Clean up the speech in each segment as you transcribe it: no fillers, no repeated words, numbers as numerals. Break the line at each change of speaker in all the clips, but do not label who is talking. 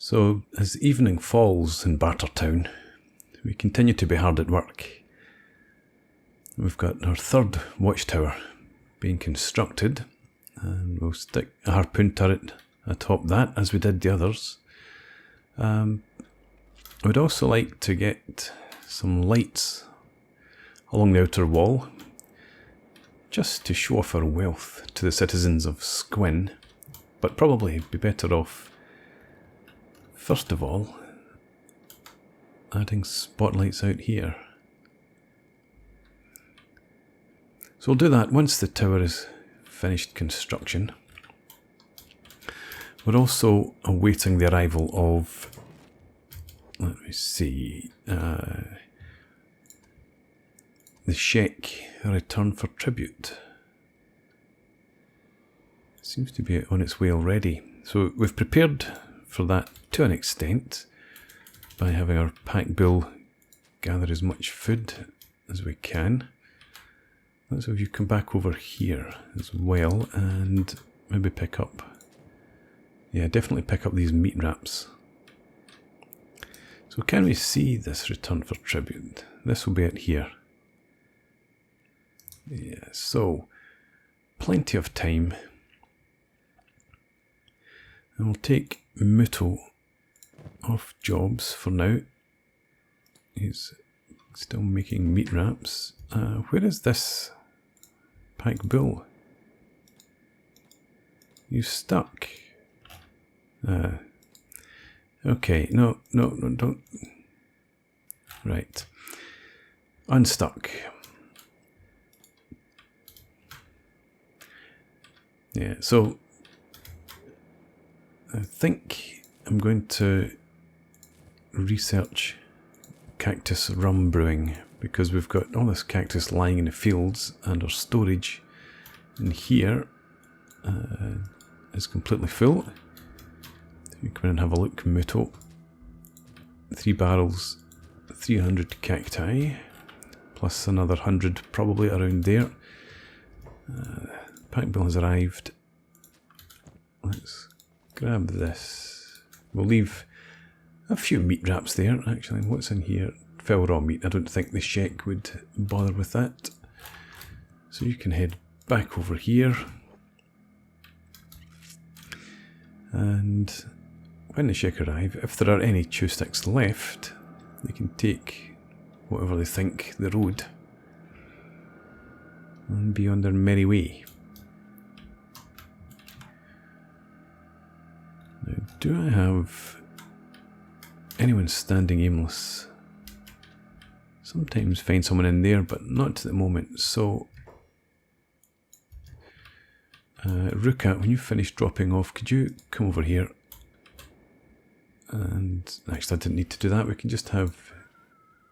So, as evening falls in Bartertown, we continue to be hard at work. We've got our third watchtower being constructed, and we'll stick a harpoon turret atop that as we did the others. I would also like to get some lights along the outer wall, just to show off our wealth to the citizens of Squin, but probably be better off, first of all, adding spotlights out here. So we'll do that once the tower is finished construction. We're also awaiting the arrival of, let me see, the Shek return for tribute. Seems to be on its way already. So we've prepared for that to an extent by having our pack bull gather as much food as we can. Let's have you come back over here as well and maybe pick up, yeah, definitely pick up these meat wraps. So can we see this return for tribute? This will be it here. Yeah, so plenty of time. And we'll take Muto off jobs for now. He's still making meat wraps. Where is this pack bull? You stuck. Okay, no, don't. Right. Unstuck. Yeah, so I think I'm going to research cactus rum brewing, because we've got all this cactus lying in the fields and our storage in here is completely full. You come in and have a look. Muto, 3 barrels, 300 cacti, plus another 100 probably around there. Pack bill has arrived. Let's grab this. We'll leave a few meat wraps there. Actually, what's in here? Fell raw meat. I don't think the Shek would bother with that. So you can head back over here. And when the Shek arrive, if there are any chew sticks left, they can take whatever they think the road and be on their merry way. Now, do I have anyone standing aimless? Sometimes find someone in there, but not at the moment. So, Ruka, when you finish dropping off, could you come over here? And actually, I didn't need to do that. We can just have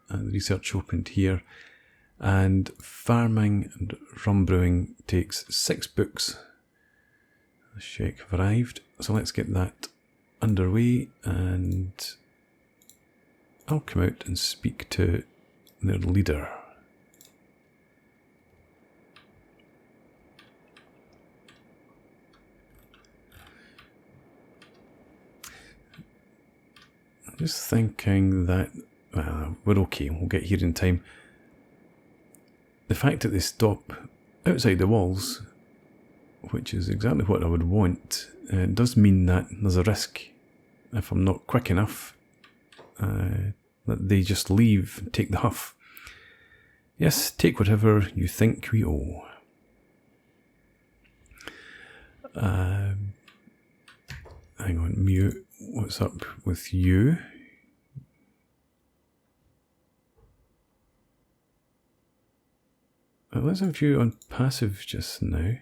the research opened here. And farming and rum brewing takes 6 books. The Shek have arrived, so let's get that underway, and I'll come out and speak to their leader. I'm just thinking that we're okay, we'll get here in time. The fact that they stop outside the walls, which is exactly what I would want, does mean that there's a risk, if I'm not quick enough, that they just leave and take the huff. Yes, take whatever you think we owe. Hang on, Mew, what's up with you? Let's have you on passive just now.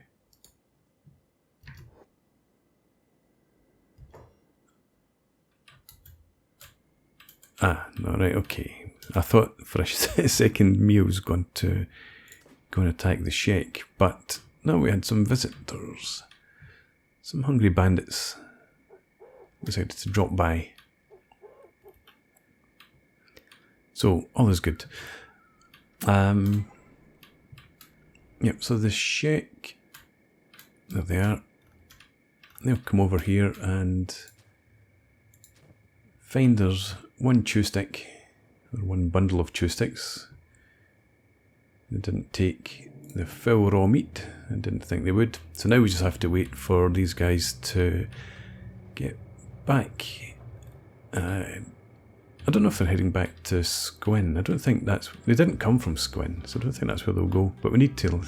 Ah, no, right, okay. I thought for a second Mew was going to go and attack the Shek, but no, we had some visitors. Some hungry bandits decided to drop by. So, all is good. Yep, so the Shek, there they are. They'll come over here and find there's one chew stick, or one bundle of chew sticks. They didn't take the full raw meat. I didn't think they would. So now we just have to wait for these guys to get back. I don't know if they're heading back to Squin. I don't think that's... They didn't come from Squin, so I don't think that's where they'll go. But we need to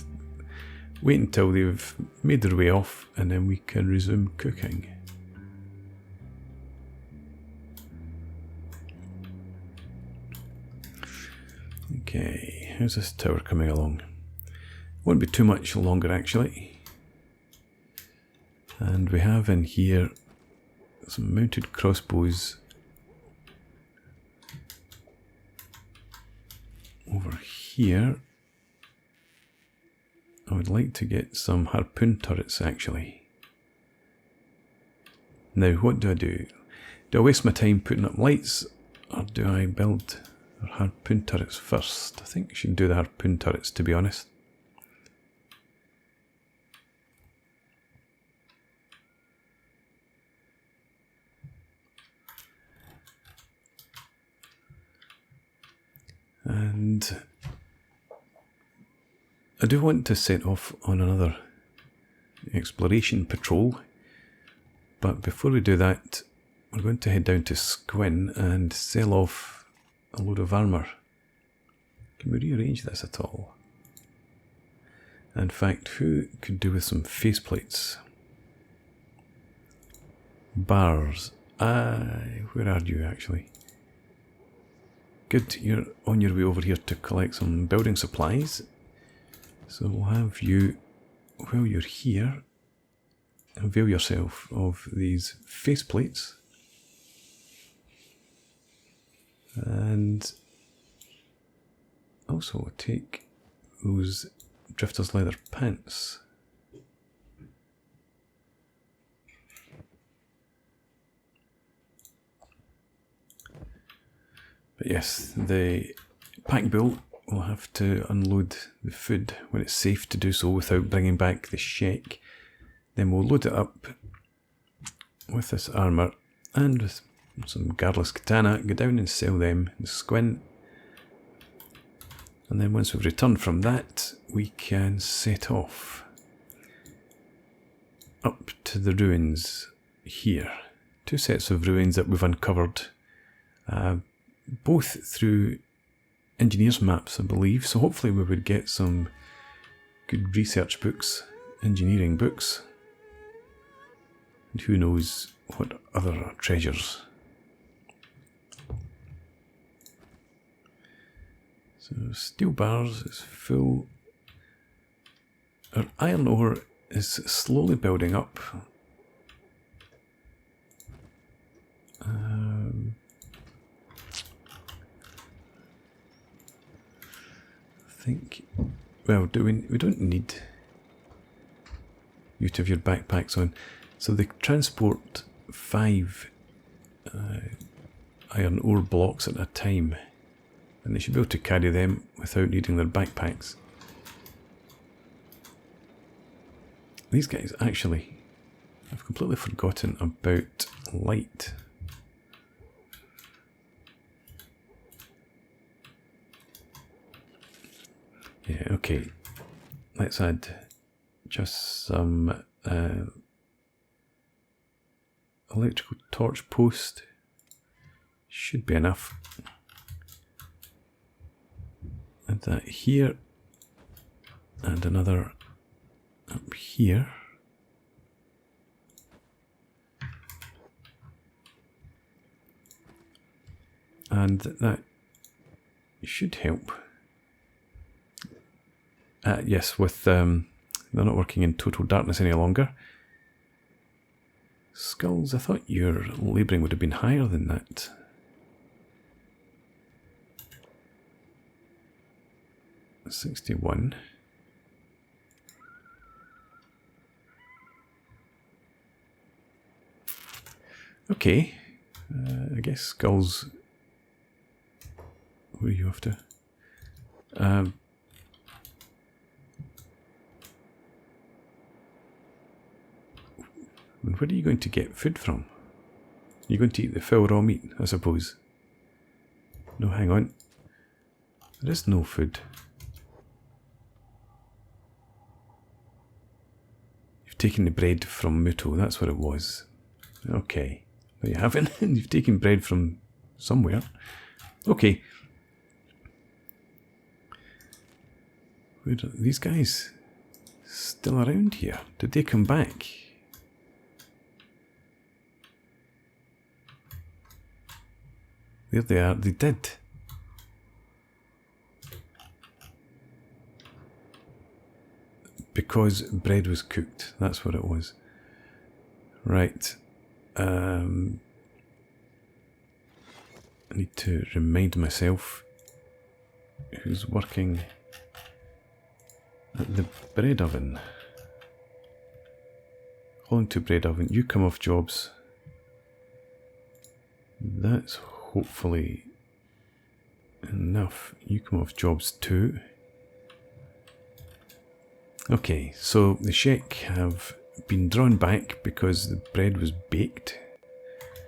wait until they've made their way off, and then we can resume cooking. Okay, how's this tower coming along? Won't be too much longer actually. And we have in here some mounted crossbows over here. I would like to get some harpoon turrets actually. Now what do? Do I waste my time putting up lights, or do I build our harpoon turrets first? I think I should do the harpoon turrets, to be honest. And I do want to set off on another exploration patrol, but before we do that, we're going to head down to Squin and sell off a load of armour. Can we rearrange this at all? In fact, who could do with some faceplates? Bars. Where are you actually? Good, you're on your way over here to collect some building supplies. So we'll have you, while you're here, avail yourself of these faceplates. And also take those drifter's leather pants. But yes, the pack bull will have to unload the food when it's safe to do so without bringing back the Shek. Then we'll load it up with this armour and with some guardless katana, go down and sell them in Squin. And then once we've returned from that, we can set off up to the ruins here. Two sets of ruins that we've uncovered, both through engineers' maps, I believe. So hopefully we would get some good research books, engineering books, and who knows what other treasures. So steel bars is full. Our iron ore is slowly building up. I think, well, we don't need you to have your backpacks on. So they transport 5 iron ore blocks at a time, and they should be able to carry them without needing their backpacks. These guys actually, I've completely forgotten about light. Yeah, okay. Let's add just some electrical torch post. Should be enough. Add that here. And another up here. And that should help. Yes, with they're not working in total darkness any longer. Skulls, I thought your labouring would have been higher than that. $61. Okay, I guess skulls. Where are you after? Where are you going to get food from? You're going to eat the full raw meat, I suppose. No, hang on. There is no food. You've taken the bread from Muto, that's what it was. Okay. No, you haven't. You've taken bread from somewhere. Okay. Where are these guys still around here? Did they come back? There they are. They did. Because bread was cooked. That's what it was. Right. I need to remind myself who's working at the bread oven. Calling to bread oven. You come off jobs. That's hopefully enough. You come off jobs too. Okay, so the Shek have been drawn back because the bread was baked.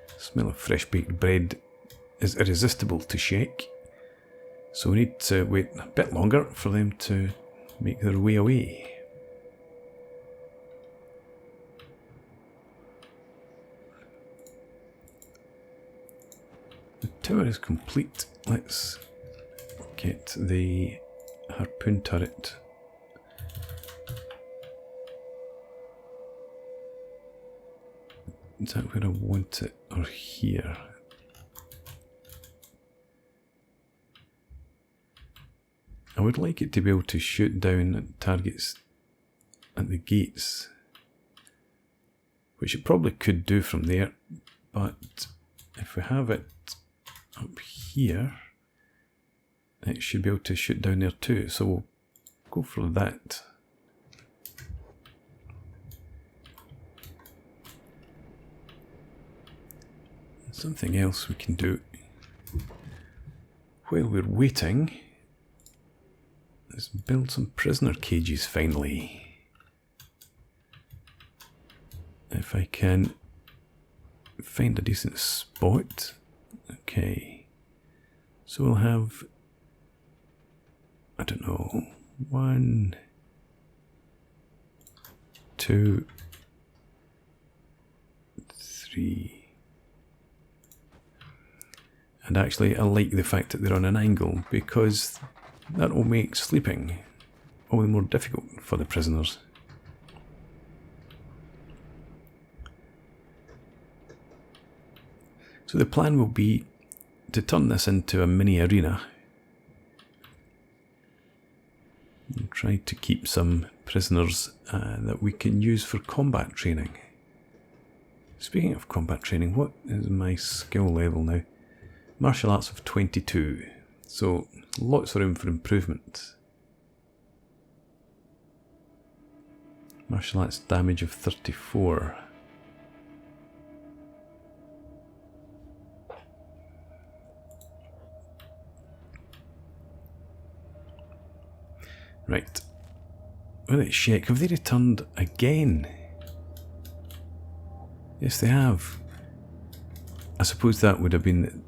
The smell of fresh baked bread is irresistible to Shek. So we need to wait a bit longer for them to make their way away. The tower is complete. Let's get the harpoon turret. Is that where I want it, or here? I would like it to be able to shoot down at targets at the gates, which it probably could do from there, but if we have it up here, it should be able to shoot down there too, so we'll go for that. Something else we can do while we're waiting is build some prisoner cages finally. If I can find a decent spot. Okay. So we'll have, I don't know, 1, 2, 3. And actually I like the fact that they're on an angle because that will make sleeping all the more difficult for the prisoners. So the plan will be to turn this into a mini arena and try to keep some prisoners that we can use for combat training. Speaking of combat training, what is my skill level now? Martial arts of 22, so lots of room for improvement. Martial arts damage of 34. Right. Well, it's Shek. Have they returned again? Yes, they have. I suppose that would have been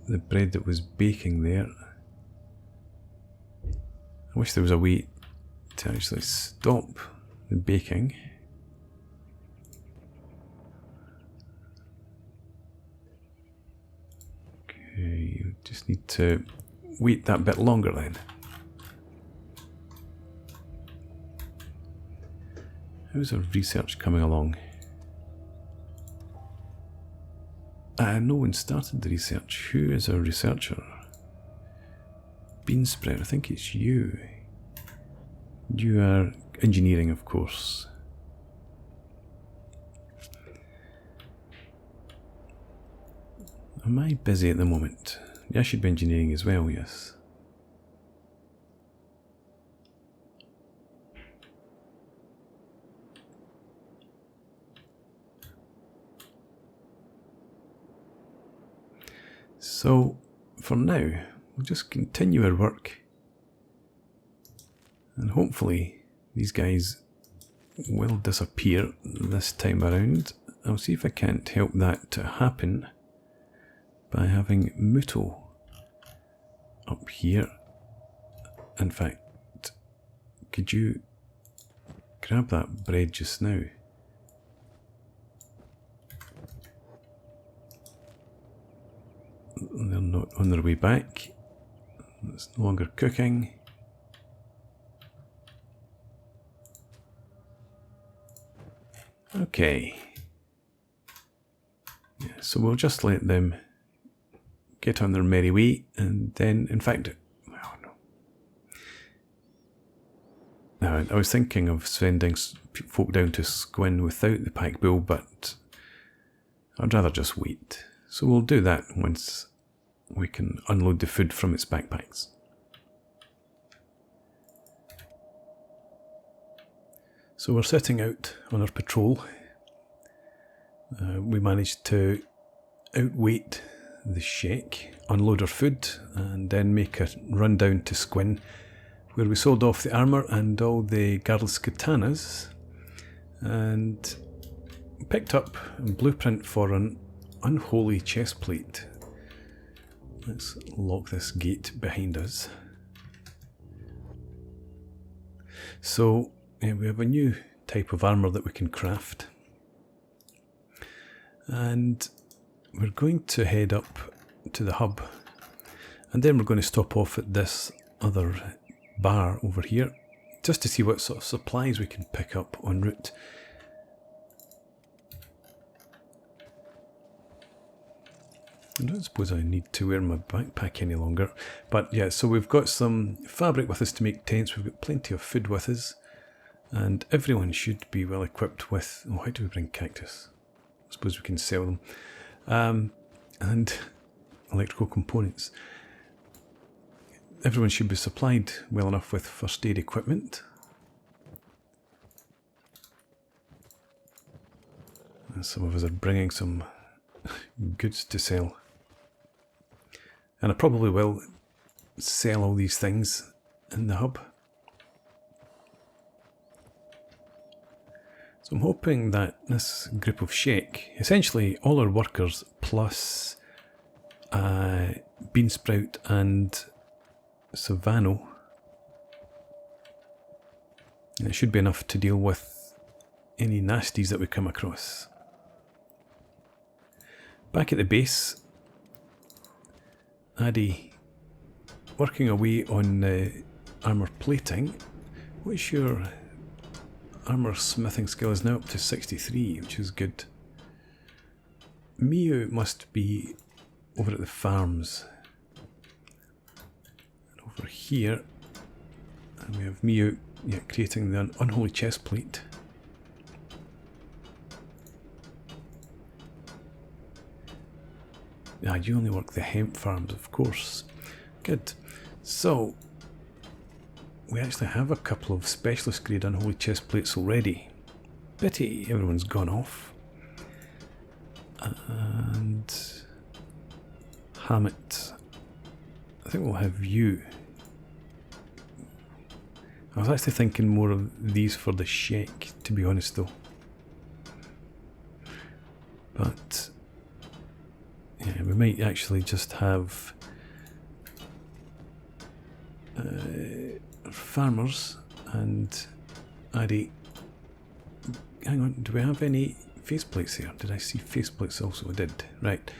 the bread that was baking there. I wish there was a way to actually stop the baking. Okay, you just need to wait that bit longer then. How's our research coming along? No one started the research. Who is our researcher? Bean spread, I think it's you. You are engineering, of course. Am I busy at the moment? Yeah, I should be engineering as well, yes. So, for now, we'll just continue our work. And hopefully, these guys will disappear this time around. I'll see if I can't help that to happen by having Muto up here. In fact, could you grab that bread just now? They're not on their way back. It's no longer cooking. Okay. Yeah, so we'll just let them get on their merry way, and then, in fact, well, no. Now, I was thinking of sending folk down to Squin without the pack bull, but I'd rather just wait. So we'll do that once we can unload the food from its backpacks. So we're setting out on our patrol. We managed to outweight the Shek, unload our food, and then make a run down to Squin, where we sold off the armour and all the girls' katanas, and picked up a blueprint for an unholy chest plate. Let's lock this gate behind us. So we have a new type of armour that we can craft, and we're going to head up to the hub, and then we're going to stop off at this other bar over here just to see what sort of supplies we can pick up en route. I don't suppose I need to wear my backpack any longer, but yeah, so we've got some fabric with us to make tents, we've got plenty of food with us, and everyone should be well equipped with... Oh, how do we bring cactus? I suppose we can sell them. And electrical components. Everyone should be supplied well enough with first aid equipment. And some of us are bringing some goods to sell. And I probably will sell all these things in the hub. So I'm hoping that this group of Shek, essentially all our workers plus Beansprout and Savannah, it should be enough to deal with any nasties that we come across. Back at the base, Addy working away on armour plating. What's your armour smithing skill? Is now up to 63, which is good. Miu must be over at the farms. And over here, and we have Miu creating the unholy chest plate. Ah, you only work the hemp farms, of course. Good. So, we actually have a couple of specialist grade unholy chest plates already. Pity everyone's gone off. And Hammett, I think we'll have you. I was actually thinking more of these for the Shek, to be honest though. But yeah, we might actually just have farmers and Addy. Hang on, do we have any faceplates here? Did I see faceplates also? I did. Right.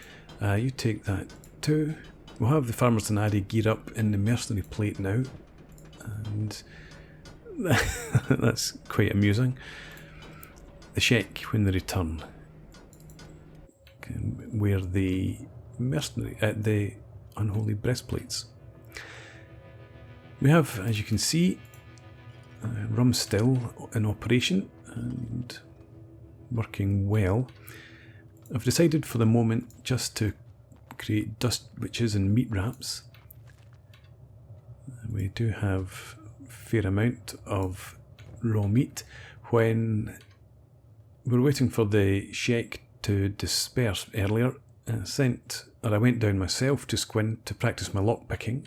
You take that too. We'll have the farmers and Addy gear up in the mercenary plate now. And that's quite amusing. The Shek, when they return, can wear the mercenary, the unholy breastplates. We have, as you can see, rum still in operation and working well. I've decided for the moment just to create dust witches and meat wraps. We do have a fair amount of raw meat. When we were waiting for the Shek to disperse earlier, I went down myself to Squin to practice my lockpicking,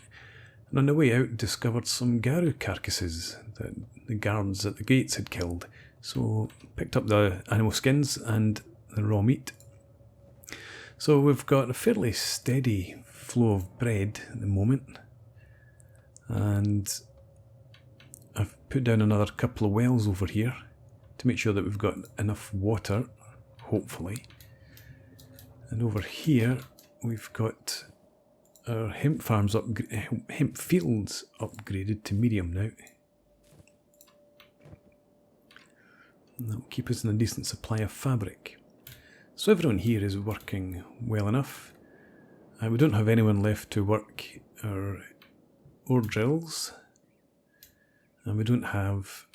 and on the way out discovered some Garu carcasses that the guards at the gates had killed. So picked up the animal skins and the raw meat. So we've got a fairly steady flow of bread at the moment, and I've put down another couple of wells over here to make sure that we've got enough water, hopefully. And over here we've got our hemp farms hemp fields upgraded to medium now. And that will keep us in a decent supply of fabric. So everyone here is working well enough. We don't have anyone left to work our ore drills, and we don't have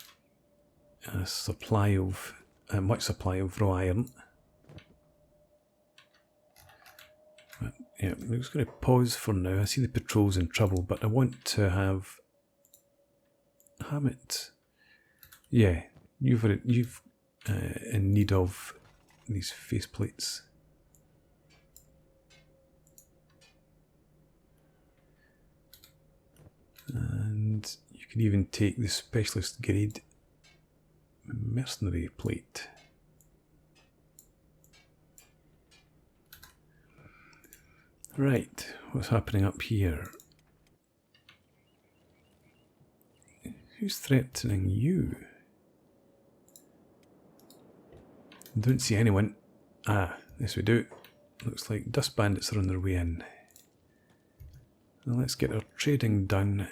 a supply of much supply of raw iron. But yeah, I'm just going to pause for now. I see the patrol's in trouble, but I want to have it. Yeah, you've in need of these faceplates. And you can even take the specialist grade mercenary plate. Right, what's happening up here? Who's threatening you? Don't see anyone. Ah, yes we do. Looks like dust bandits are on their way in. Now let's get our trading done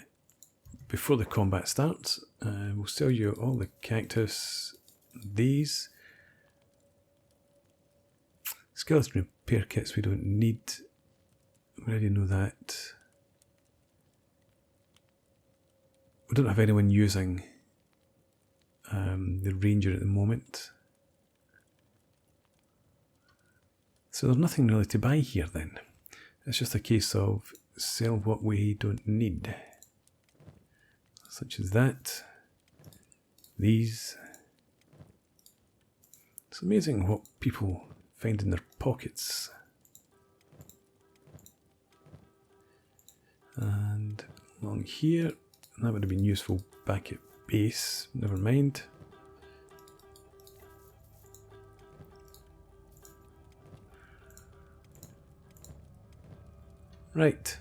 before the combat starts. We'll sell you all the cactus, these. Skeleton repair kits we don't need. We already know that. We don't have anyone using the ranger at the moment. So there's nothing really to buy here then. It's just a case of sell what we don't need. Such as that. These. It's amazing what people find in their pockets. And along here, that would have been useful back at base, never mind. Right.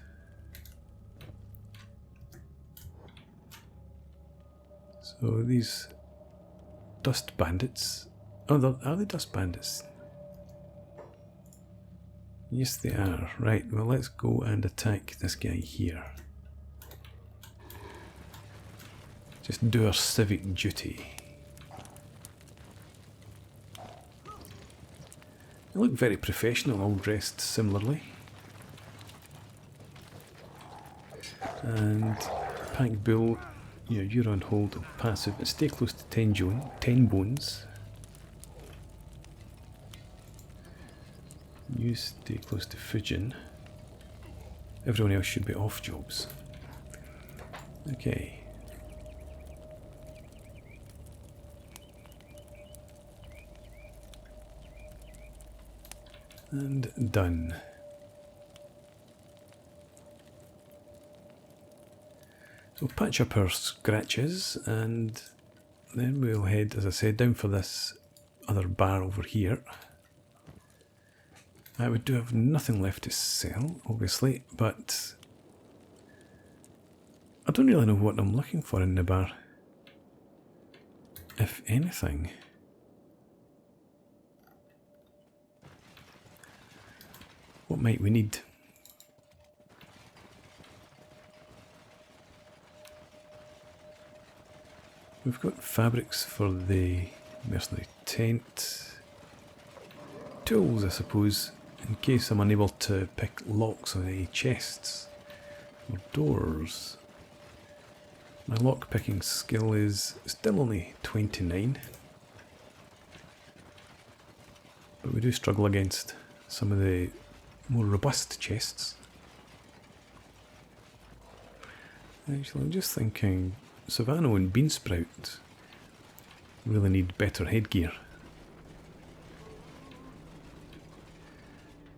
So these dust bandits, are they dust bandits? Yes they are. Right, well let's go and attack this guy here. Just do our civic duty. They look very professional, all dressed similarly. And Pack Bull, yeah, you're on hold of passive, but stay close to 10 bones. You stay close to Fujin. Everyone else should be off jobs. Okay. And done. So patch up our scratches, and then we'll head, as I said, down for this other bar over here. We do have nothing left to sell, obviously, but I don't really know what I'm looking for in the bar, if anything. What might we need? We've got fabrics for the mercenary tent. Tools, I suppose, in case I'm unable to pick locks on any chests or doors. My lock picking skill is still only 29. But we do struggle against some of the more robust chests. Actually, I'm just thinking Savannah and Beansprout really need better headgear.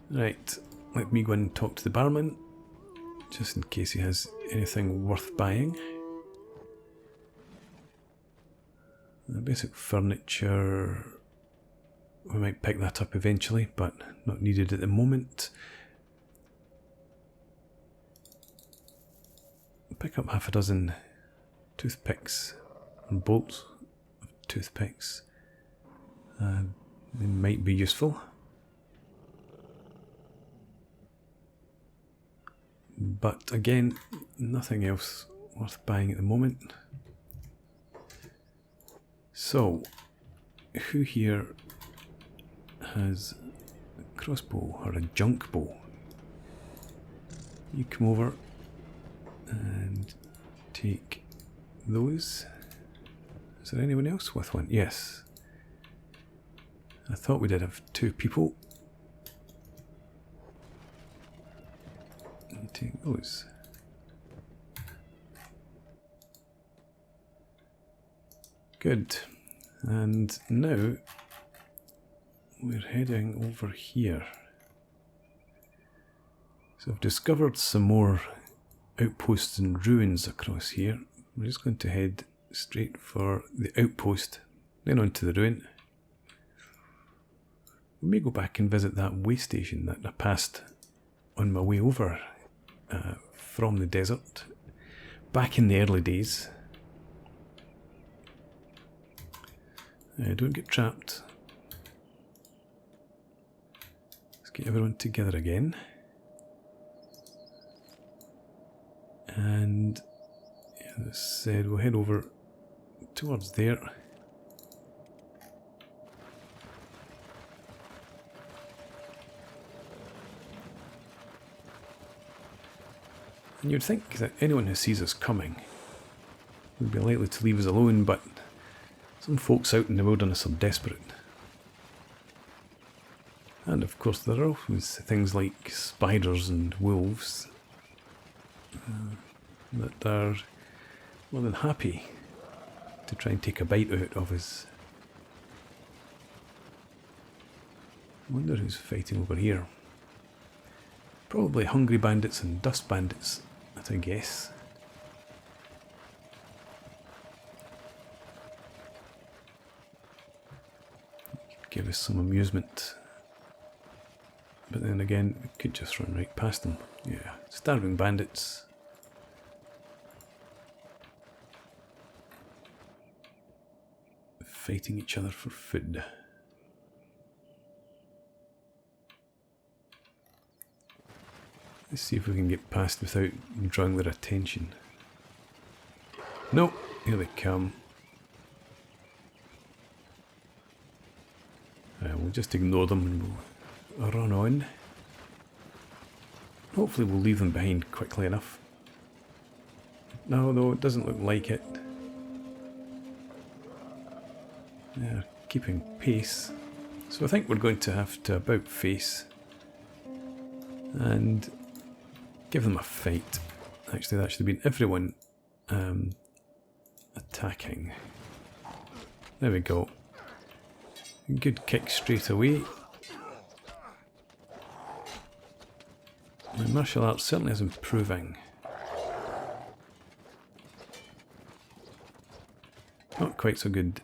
Right, let me go and talk to the barman, just in case he has anything worth buying. Basic furniture, We might pick that up eventually, but not needed at the moment. Pick up half a dozen toothpicks and bolts of toothpicks. They might be useful. But again, nothing else worth buying at the moment. So, who here has a crossbow or a junk bow? You come over and take those. Is there anyone else with one? Yes. I thought we did have 2 people. And take those. Good. And now we're heading over here. So I've discovered some more outposts and ruins across here. We're just going to head straight for the outpost, then on to the ruin. We may go back and visit that way station that I passed on my way over from the desert back in the early days. Don't get trapped. Let's get everyone together again. And as I said, we'll head over towards there. And you'd think that anyone who sees us coming would be likely to leave us alone, but some folks out in the wilderness are desperate. And of course there are always things like spiders and wolves that are more than happy to try and take a bite out of us. I wonder who's fighting over here. Probably hungry bandits and dust bandits, at a guess. Give us some amusement. But then again, we could just run right past them. Yeah, starving bandits. Fighting each other for food. Let's see if we can get past without drawing their attention. Nope, here they come. We'll just ignore them and we'll run on. Hopefully we'll leave them behind quickly enough. No, though, it doesn't look like it. They're keeping pace. So I think we're going to have to about face and give them a fight. Actually, that should have been everyone attacking. There we go. Good kick straight away. My martial arts certainly is improving. Not quite so good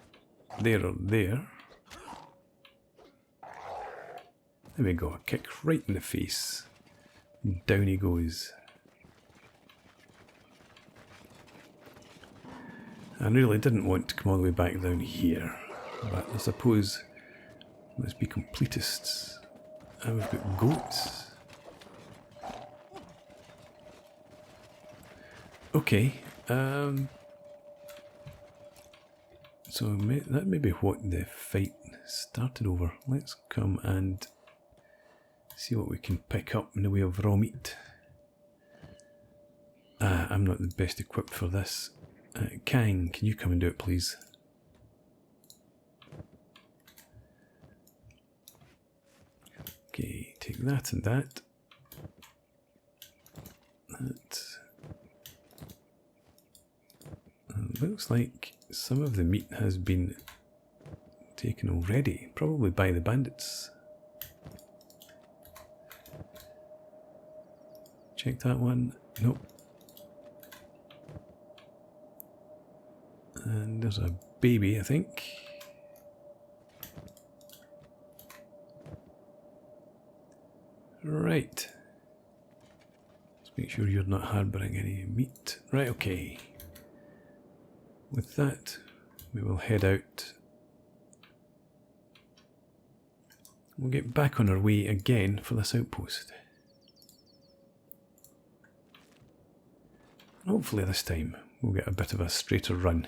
there or there. There we go, a kick right in the face. Down he goes. I really didn't want to come all the way back down here, but I suppose let's be completists. And we've got goats. Okay, so that may be what the fight started over. Let's come and see what we can pick up in the way of raw meat. I'm not the best equipped for this. Kang, can you come and do it, please? Okay, take that and that. That. Looks like some of the meat has been taken already, probably by the bandits. Check that one. Nope. And there's a baby, I think. Right. Let's make sure you're not harbouring any meat. Right, okay. With that, we will head out. We'll get back on our way again for this outpost. And hopefully this time we'll get a bit of a straighter run.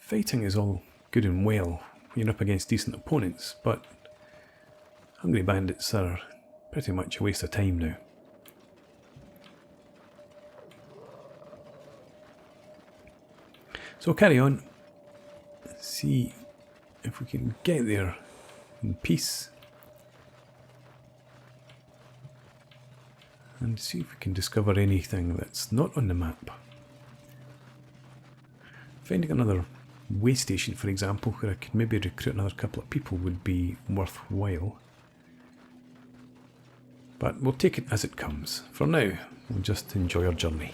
Fighting is all good and well when you're up against decent opponents, but hungry bandits are pretty much a waste of time now. So carry on, see if we can get there in peace, and see if we can discover anything that's not on the map. Finding another way station, for example, where I could maybe recruit another couple of people would be worthwhile. But we'll take it as it comes. For now, we'll just enjoy our journey.